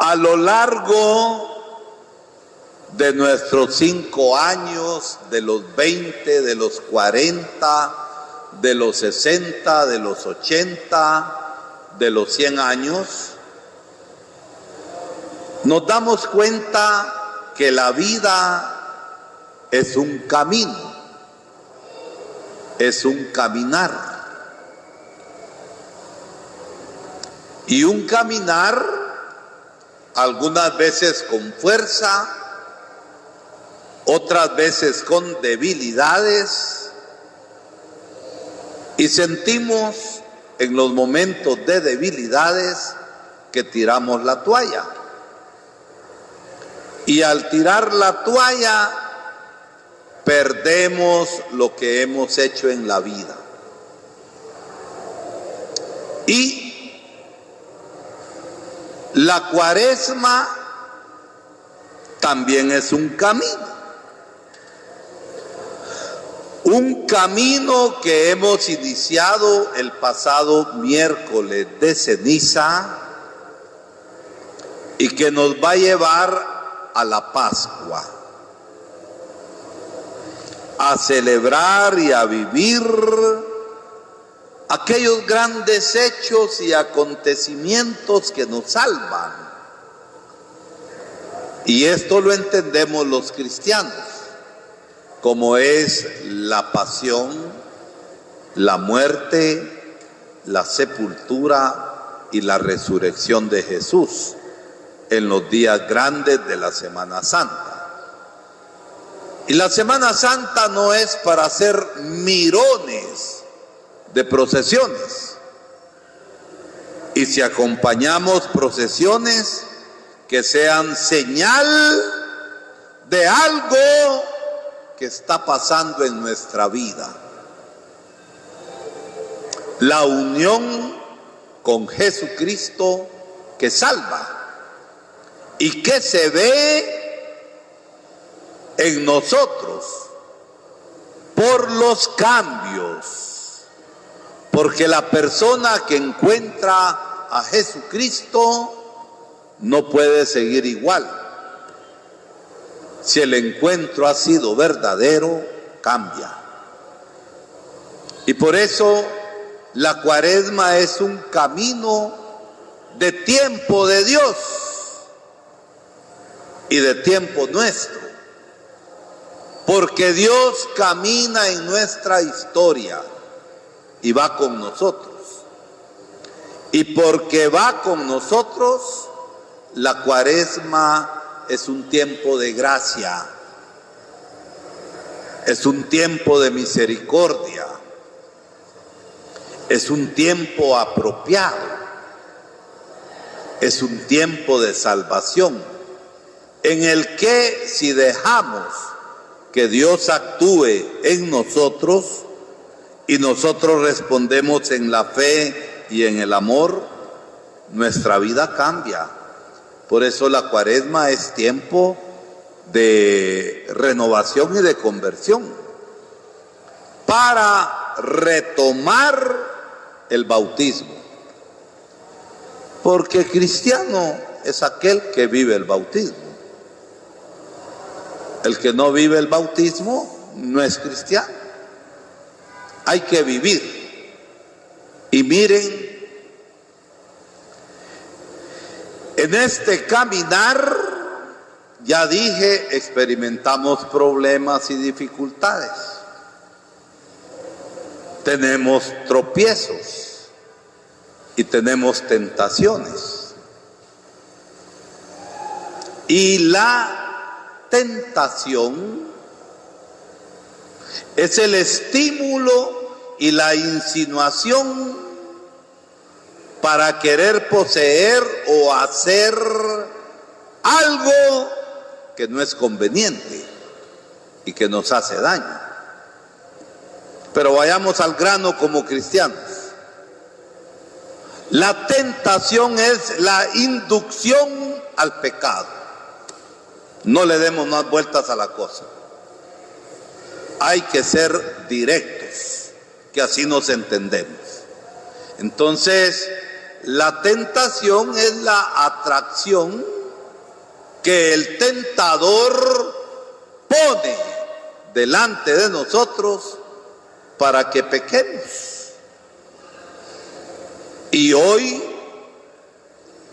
A lo largo de nuestros 5 años, de los 20, de los 40, de los 60, de los 80, de los 100 años, nos damos cuenta que la vida es un camino, es un caminar. Y un caminar, algunas veces con fuerza, otras veces con debilidades, y sentimos en los momentos de debilidades que tiramos la toalla. Y al tirar la toalla, perdemos lo que hemos hecho en la vida. Y la Cuaresma también es un camino. Un camino que hemos iniciado el pasado miércoles de ceniza y que nos va a llevar a la Pascua, a celebrar y a vivir aquellos grandes hechos y acontecimientos que nos salvan. Y esto lo entendemos los cristianos, como es la pasión, la muerte, la sepultura y la resurrección de Jesús en los días grandes de la Semana Santa. Y la Semana Santa no es para hacer mirones de procesiones. Y si acompañamos procesiones, que sean señal de algo que está pasando en nuestra vida. La unión con Jesucristo que salva y que se ve en nosotros por los cambios, porque la persona que encuentra a Jesucristo no puede seguir igual. Si el encuentro ha sido verdadero, cambia. Y por eso la Cuaresma es un camino de tiempo de Dios y de tiempo nuestro, porque Dios camina en nuestra historia y va con nosotros. Y porque va con nosotros, la Cuaresma es un tiempo de gracia, es un tiempo de misericordia, es un tiempo apropiado, es un tiempo de salvación, en el que si dejamos que Dios actúe en nosotros y nosotros respondemos en la fe y en el amor, nuestra vida cambia. Por eso la Cuaresma es tiempo de renovación y de conversión, para retomar el bautismo. Porque cristiano es aquel que vive el bautismo. El que no vive el bautismo no es cristiano. Hay que vivir. Y miren, en este caminar, ya dije, experimentamos problemas y dificultades. Tenemos tropiezos y tenemos tentaciones. Y la tentación es el estímulo y la insinuación para querer poseer o hacer algo que no es conveniente y que nos hace daño. Pero vayamos al grano como cristianos. La tentación es la inducción al pecado. No le demos más vueltas a la cosa. Hay que ser directos, que así nos entendemos. Entonces, la tentación es la atracción que el tentador pone delante de nosotros para que pequemos. Y hoy,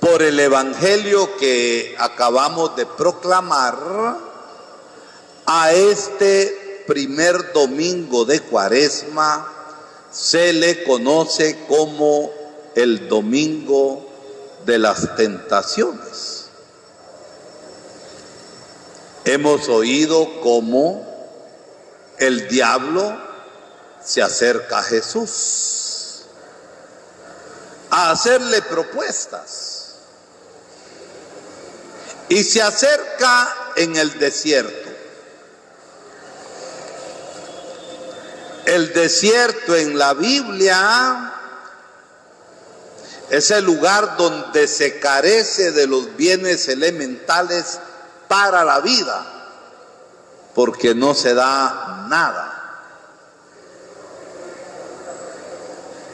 por el evangelio que acabamos de proclamar, a este primer domingo de Cuaresma se le conoce como el domingo de las tentaciones. Hemos oído cómo el diablo se acerca a Jesús a hacerle propuestas y se acerca en el desierto. El desierto en la Biblia es el lugar donde se carece de los bienes elementales para la vida, porque no se da nada.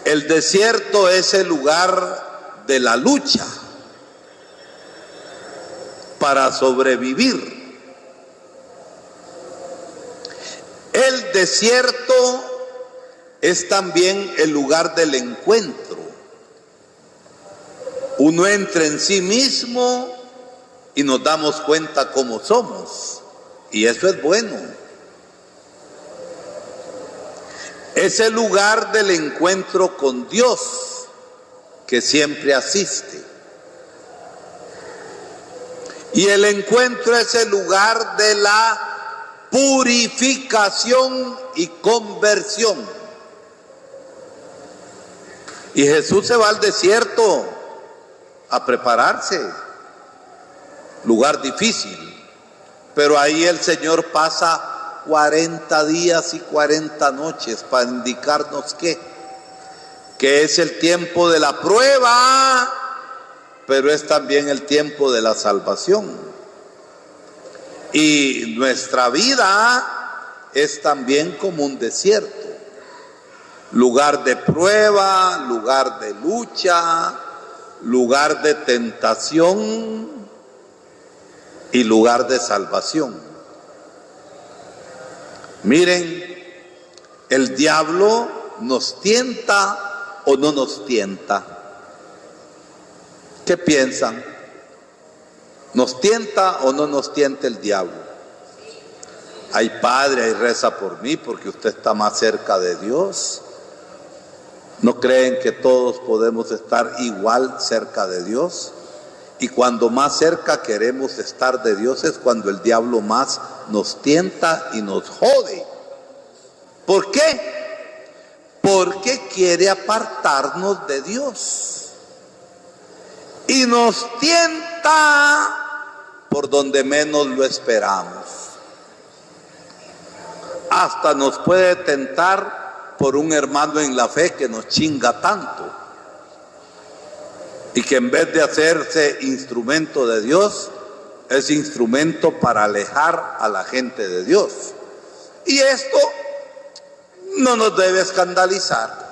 El desierto es el lugar de la lucha para sobrevivir. El desierto es también el lugar del encuentro. Uno entra en sí mismo y nos damos cuenta cómo somos, y eso es bueno. Es el lugar del encuentro con Dios, que siempre asiste. Y el encuentro es el lugar de la purificación y conversión. Y Jesús se va al desierto a prepararse. Lugar difícil, pero ahí el Señor pasa 40 días y 40 noches para indicarnos que es el tiempo de la prueba, pero es también el tiempo de la salvación. Y nuestra vida es también como un desierto, lugar de prueba, lugar de lucha, lugar de tentación y lugar de salvación. Miren, el diablo nos tienta o no nos tienta. ¿Qué piensan? ¿Nos tienta o no nos tienta el diablo? Ay, Padre, ay, reza por mí porque usted está más cerca de Dios. ¿No creen que todos podemos estar igual cerca de Dios? Y cuando más cerca queremos estar de Dios es cuando el diablo más nos tienta y nos jode. ¿Por qué? Porque quiere apartarnos de Dios. Y nos tienta por donde menos lo esperamos. Hasta nos puede tentar por un hermano en la fe que nos chinga tanto. Y que en vez de hacerse instrumento de Dios, es instrumento para alejar a la gente de Dios. Y esto no nos debe escandalizar.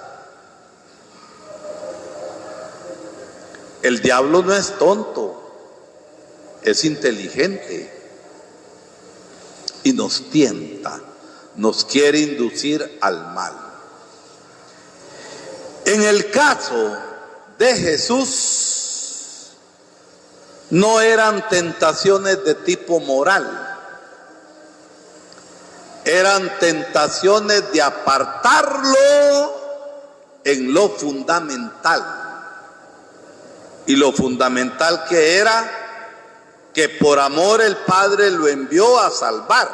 El diablo no es tonto, es inteligente. Y nos tienta, nos quiere inducir al mal. En el caso de Jesús, no eran tentaciones de tipo moral, eran tentaciones de apartarlo en lo fundamental. Y lo fundamental que era que por amor el Padre lo envió a salvar,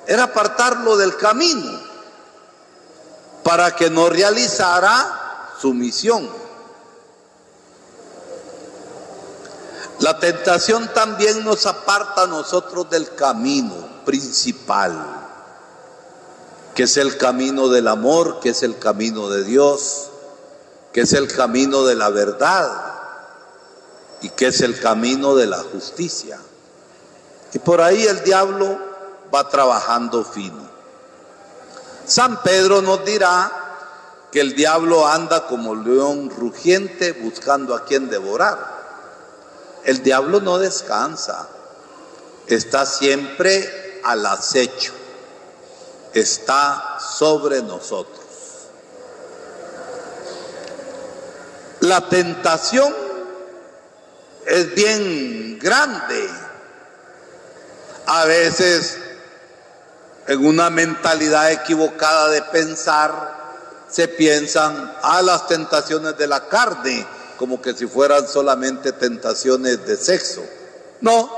era apartarlo del camino para que no realizara su misión. La tentación también nos aparta a nosotros del camino principal, que es el camino del amor, que es el camino de Dios, que es el camino de la verdad y que es el camino de la justicia. Y por ahí el diablo va trabajando fino. San Pedro nos dirá que el diablo anda como león rugiente buscando a quien devorar. El diablo no descansa, está siempre al acecho, está sobre nosotros. La tentación es bien grande. A veces, en una mentalidad equivocada de pensar, se piensan a las tentaciones de la carne, como que si fueran solamente tentaciones de sexo. No.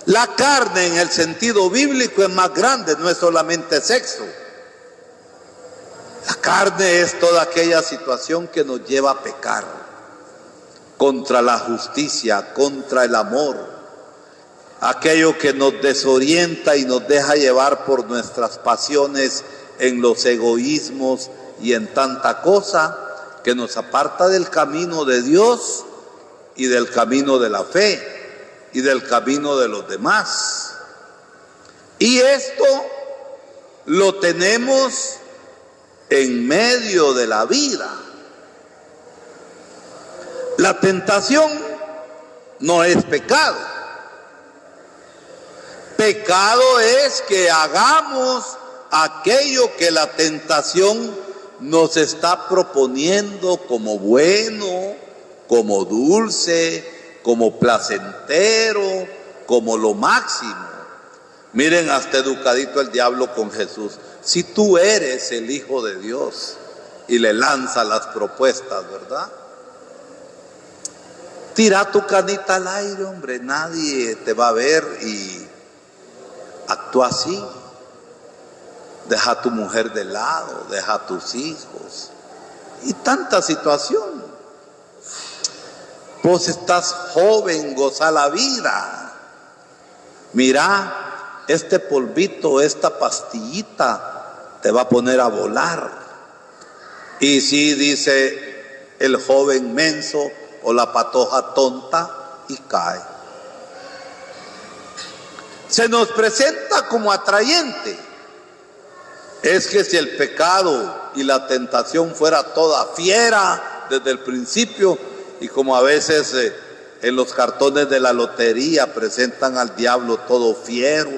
La carne en el sentido bíblico es más grande, no es solamente sexo. La carne es toda aquella situación que nos lleva a pecar contra la justicia, contra el amor, aquello que nos desorienta y nos deja llevar por nuestras pasiones en los egoísmos y en tanta cosa que nos aparta del camino de Dios y del camino de la fe y del camino de los demás. Y esto lo tenemos en medio de la vida. La tentación no es pecado. Pecado es que hagamos aquello que la tentación nos está proponiendo como bueno, como dulce, como placentero, como lo máximo. Miren, hasta educadito el diablo con Jesús. Si tú eres el Hijo de Dios, y le lanza las propuestas, ¿verdad? Tira tu canita al aire, hombre, nadie te va a ver y actúa así. Deja a tu mujer de lado, deja a tus hijos y tanta situación. Vos estás joven, goza la vida. Mira, este polvito, esta pastillita te va a poner a volar. Y sí, dice el joven menso o la patoja tonta y cae. Se nos presenta como atrayente. Es que si el pecado y la tentación fuera toda fiera desde el principio, y como a veces en los cartones de la lotería presentan al diablo todo fiero,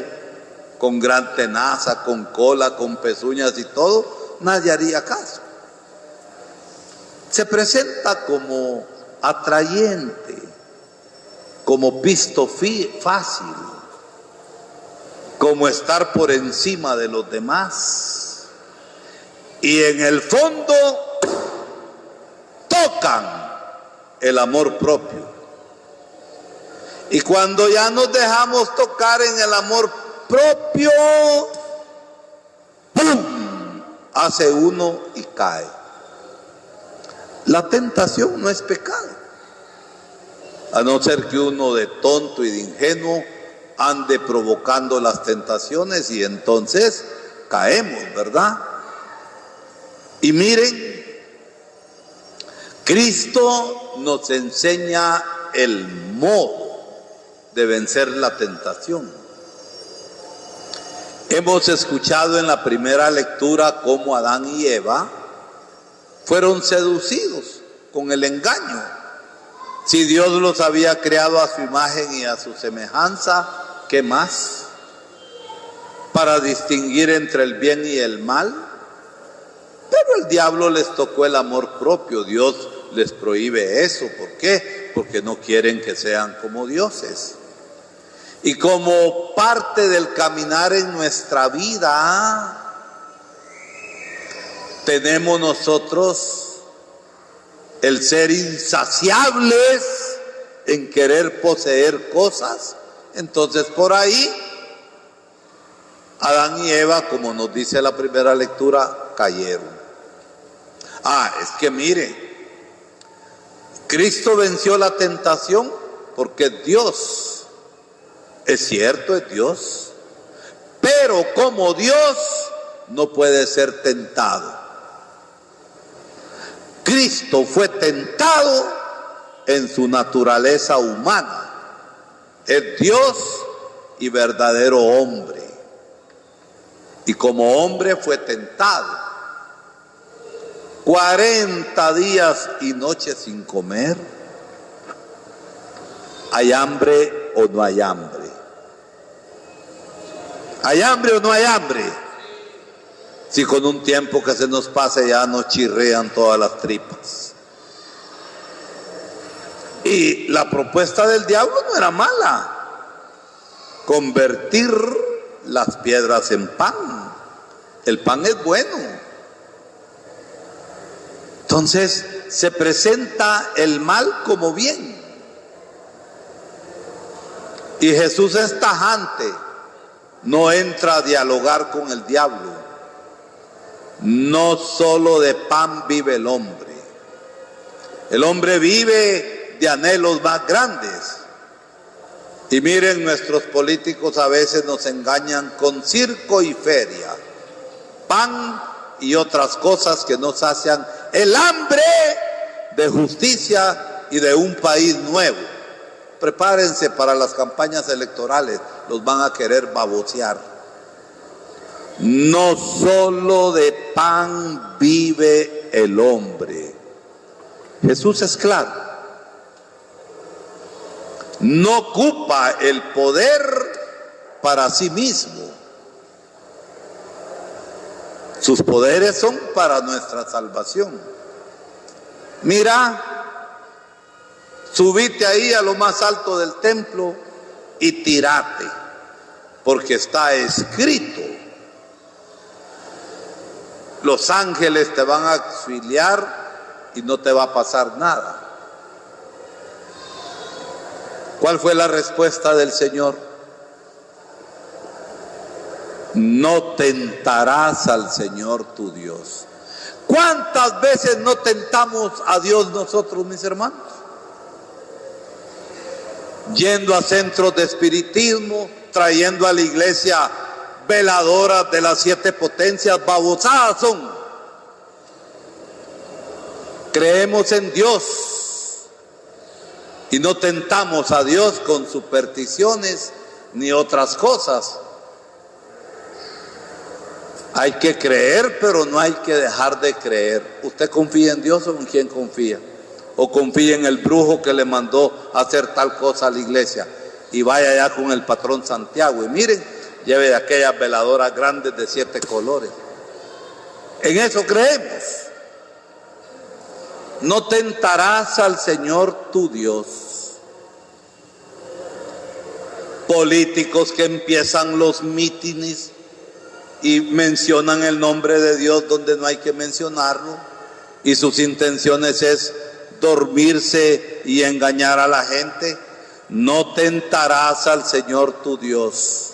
con gran tenaza, con cola, con pezuñas y todo, nadie haría caso. Se presenta como atrayente, como pisto fácil, como estar por encima de los demás. Y en el fondo tocan el amor propio. Y cuando ya nos dejamos tocar en el amor propio, ¡pum!, hace uno y cae. La tentación no es pecado, a no ser que uno de tonto y de ingenuo ande provocando las tentaciones y entonces caemos, ¿verdad? Y miren, Cristo nos enseña el modo de vencer la tentación. Hemos escuchado en la primera lectura cómo Adán y Eva fueron seducidos con el engaño. Si Dios los había creado a su imagen y a su semejanza, ¿qué más? Para distinguir entre el bien y el mal. Pero el diablo les tocó el amor propio. Dios les prohíbe eso. ¿Por qué? Porque no quieren que sean como dioses. Y como parte del caminar en nuestra vida, tenemos nosotros el ser insaciables en querer poseer cosas. Entonces por ahí Adán y Eva, como nos dice la primera lectura, cayeron. Es que mire, Cristo venció la tentación porque Dios, es cierto, es Dios, pero como Dios no puede ser tentado. Cristo fue tentado en su naturaleza humana. Es Dios y verdadero hombre. Y como hombre fue tentado. 40 días y noches sin comer. ¿Hay hambre o no hay hambre? ¿Hay hambre o no hay hambre? Si con un tiempo que se nos pase ya nos chirrean todas las tripas. Y la propuesta del diablo no era mala. Convertir las piedras en pan. El pan es bueno. Entonces se presenta el mal como bien. Y Jesús es tajante. No entra a dialogar con el diablo. No solo de pan vive el hombre. El hombre vive de anhelos más grandes. Y miren, nuestros políticos a veces nos engañan con circo y feria, pan y otras cosas que nos sacian el hambre de justicia y de un país nuevo. Prepárense para las campañas electorales, los van a querer babosear. No solo de pan vive el hombre. Jesús es claro. No ocupa el poder para sí mismo. Sus poderes son para nuestra salvación. Mira, subite ahí a lo más alto del templo y tirate, porque está escrito. Los ángeles te van a auxiliar y no te va a pasar nada. ¿Cuál fue la respuesta del Señor? No tentarás al Señor tu Dios. ¿Cuántas veces no tentamos a Dios nosotros, mis hermanos? Yendo a centros de espiritismo, trayendo a la iglesia veladoras de las 7 potencias, babosadas son. Creemos en Dios y no tentamos a Dios con supersticiones ni otras cosas. Hay que creer, pero no hay que dejar de creer. ¿Usted confía en Dios o en quién confía? ¿O confía en el brujo que le mandó a hacer tal cosa a la iglesia? Y vaya allá con el patrón Santiago y miren, lleve de aquellas veladoras grandes de 7 colores. En eso creemos. No tentarás al Señor tu Dios. Políticos que empiezan los mítines y mencionan el nombre de Dios donde no hay que mencionarlo, y sus intenciones es dormirse y engañar a la gente. No tentarás al Señor tu Dios.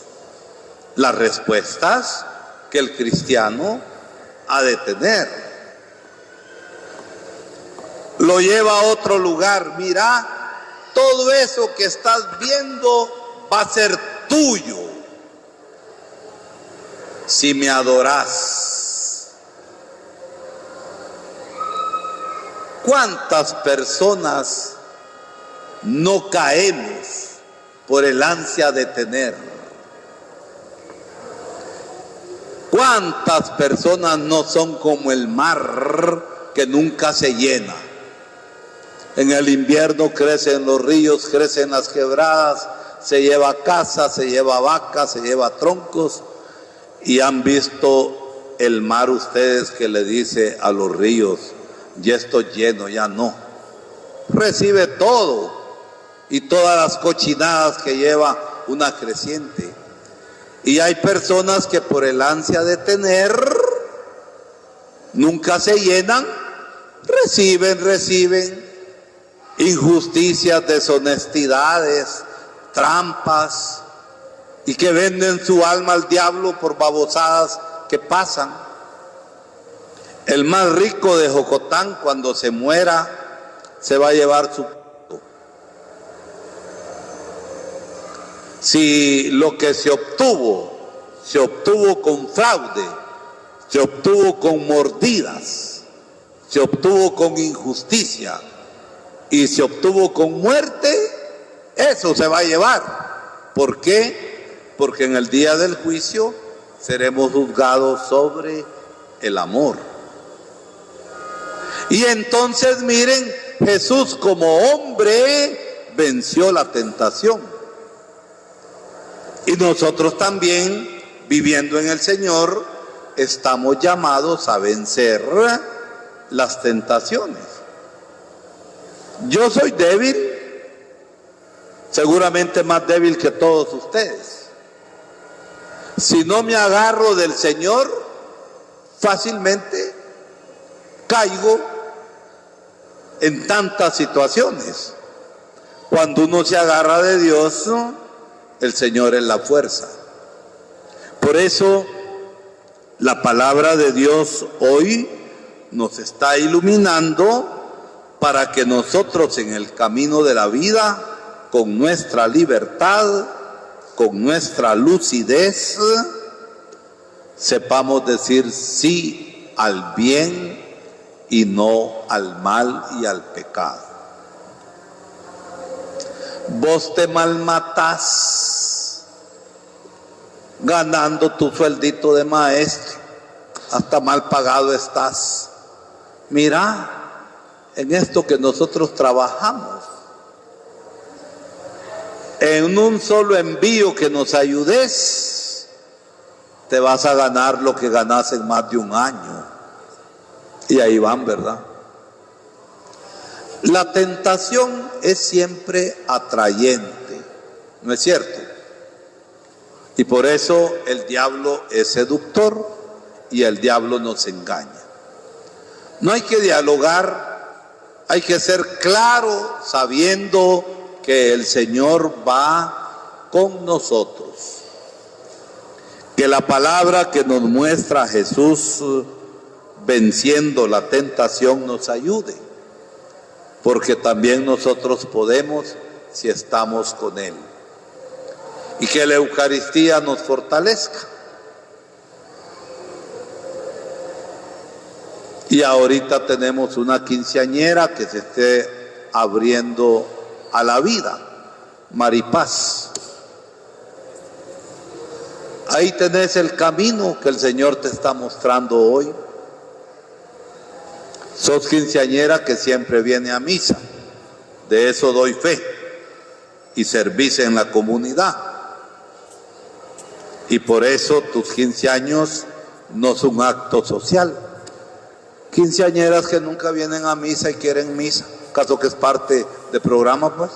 Las respuestas que el cristiano ha de tener. Lo lleva a otro lugar. Mira, todo eso que estás viendo va a ser tuyo si me adorás. ¿Cuántas personas no caemos por el ansia de tener? ¿Cuántas personas no son como el mar que nunca se llena? En el invierno crecen los ríos, crecen las quebradas, se lleva casas, se lleva vacas, se lleva troncos. Y han visto el mar ustedes que le dice a los ríos, ya estoy lleno, ya no. Recibe todo y todas las cochinadas que lleva una creciente. Y hay personas que por el ansia de tener nunca se llenan, reciben injusticias, deshonestidades, trampas, y que venden su alma al diablo por babosadas que pasan. El más rico de Jocotán, cuando se muera, se va a llevar su... Si lo que se obtuvo con fraude, se obtuvo con mordidas, se obtuvo con injusticia y se obtuvo con muerte, eso se va a llevar. ¿Por qué? Porque en el día del juicio seremos juzgados sobre el amor. Y entonces miren, Jesús como hombre venció la tentación. Y nosotros también, viviendo en el Señor, estamos llamados a vencer las tentaciones. Yo soy débil, seguramente más débil que todos ustedes. Si no me agarro del Señor, fácilmente caigo en tantas situaciones. Cuando uno se agarra de Dios, el Señor es la fuerza. Por eso la palabra de Dios hoy nos está iluminando para que nosotros en el camino de la vida, con nuestra libertad, con nuestra lucidez, sepamos decir sí al bien y no al mal y al pecado. Vos te malmatás ganando tu sueldito de maestro, hasta mal pagado estás. Mira, en esto que nosotros trabajamos, en un solo envío que nos ayudes, te vas a ganar lo que ganas en más de un año. Y ahí van, ¿verdad? La tentación es siempre atrayente, ¿no es cierto? Y por eso el diablo es seductor y el diablo nos engaña. No hay que dialogar, hay que ser claro sabiendo que el Señor va con nosotros. Que la palabra que nos muestra Jesús venciendo la tentación nos ayude, porque también nosotros podemos si estamos con Él. Y que la Eucaristía nos fortalezca. Y ahorita tenemos una quinceañera que se esté abriendo a la vida, Maripaz. Ahí tenés el camino que el Señor te está mostrando hoy. Sos quinceañera que siempre viene a misa, de eso doy fe, y servís en la comunidad. Y por eso tus 15 años no son un acto social. Quinceañeras que nunca vienen a misa y quieren misa, caso que es parte del programa, pues.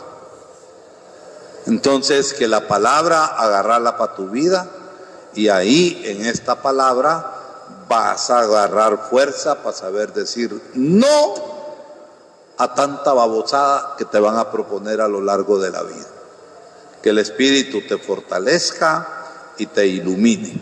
Entonces, que la palabra, agarrarla para tu vida, y ahí en esta palabra vas a agarrar fuerza para saber decir no a tanta babosada que te van a proponer a lo largo de la vida. Que el Espíritu te fortalezca y te ilumine.